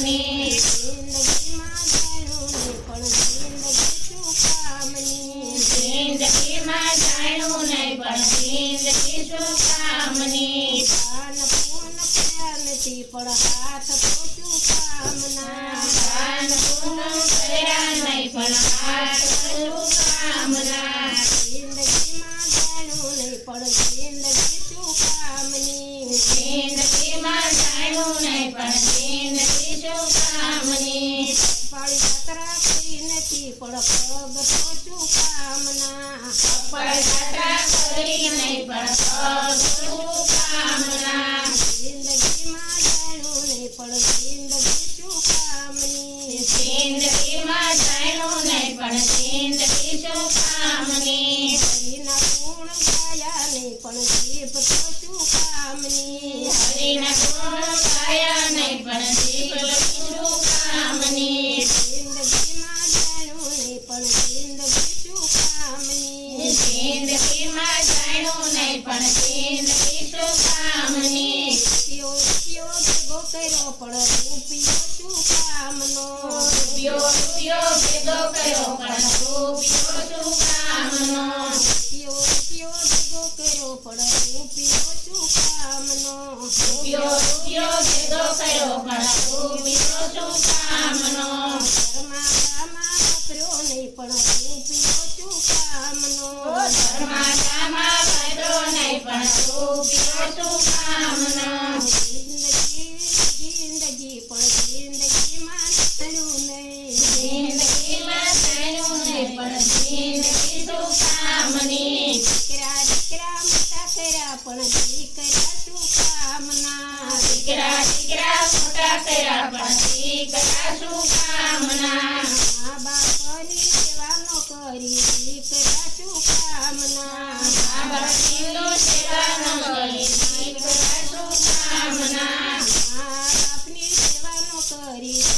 કામની જિંદગીમાં જાણ્યું નહીં પણ જિંદગી શું કામની જિંદગીમાં જાણ્યું નહીં પણ જિંદગી શું કામની દાન પૂન કર્યા નથી પણ હાથ તો શું કામના દાન પુણ્ય કર્યા નહીં પણ હાથ શું કામના જિંદગીમાં જાણ્યું નહીં પણ જિંદગી શું કામની જિંદગીમાં જાણ્યું નહીં પણ જિંદગી શું કામની પાળી જાત્રા કરી નથી પણ પગ તો શું કામના કપળ જાત્રા કરી નહીં પણ પગ શું કામના જિંદગીમાં જાણ્યું નહીં પણ જિંદગી શું કામની જિંદગીમાં જાણ્યું નહીં પણ જિંદગી શું કામની હરિના ગુણ ગાયા નહીં પણ જીભ તો શું કામની હરિના ગુણ ગાયા નહીં પણ જીભ શું કામની જિંદગીમાં જાણ્યું નહીં પણ જિંદગી શું કામની જિંદગીમાં જાણ્યું નહીં પણ જિંદગી શું કામની રૂપિયો ભેગો કર્યો પણ રૂપિયો શું કામનો રૂપિયો ભેગો કર્યો પણ રૂપિયો શું કામનો રૂપિયો ભેગો કર્યો પણ રૂપિયો શું કામનો રૂપિયો ભેગો કર્યો પણ રૂપિયો શું કામનો ઘરમાં ગામાં વાપર્યો નહીં પણ રૂપિયો શું કામનો ઘરમાં કામા વાપર્યો નહીં પણ રૂપિયો શું કામનો જિંદગી પણ જિંદગીમાં જાણ્યું નહીં જિંદગીમાં જાણ્યું નહીં પણ જિંદગી શું કામની દીકરા મોટા કર્યા પણ દીકરા શું કામના દીકરા મોટા કર્યા પણ દીકરા શું કામના મા બાપની સેવા ન કરી દીકરા શું કામના મા બાપની સેવા ન કરી દીકરા શું કામના મા બાપની સેવા ન કરી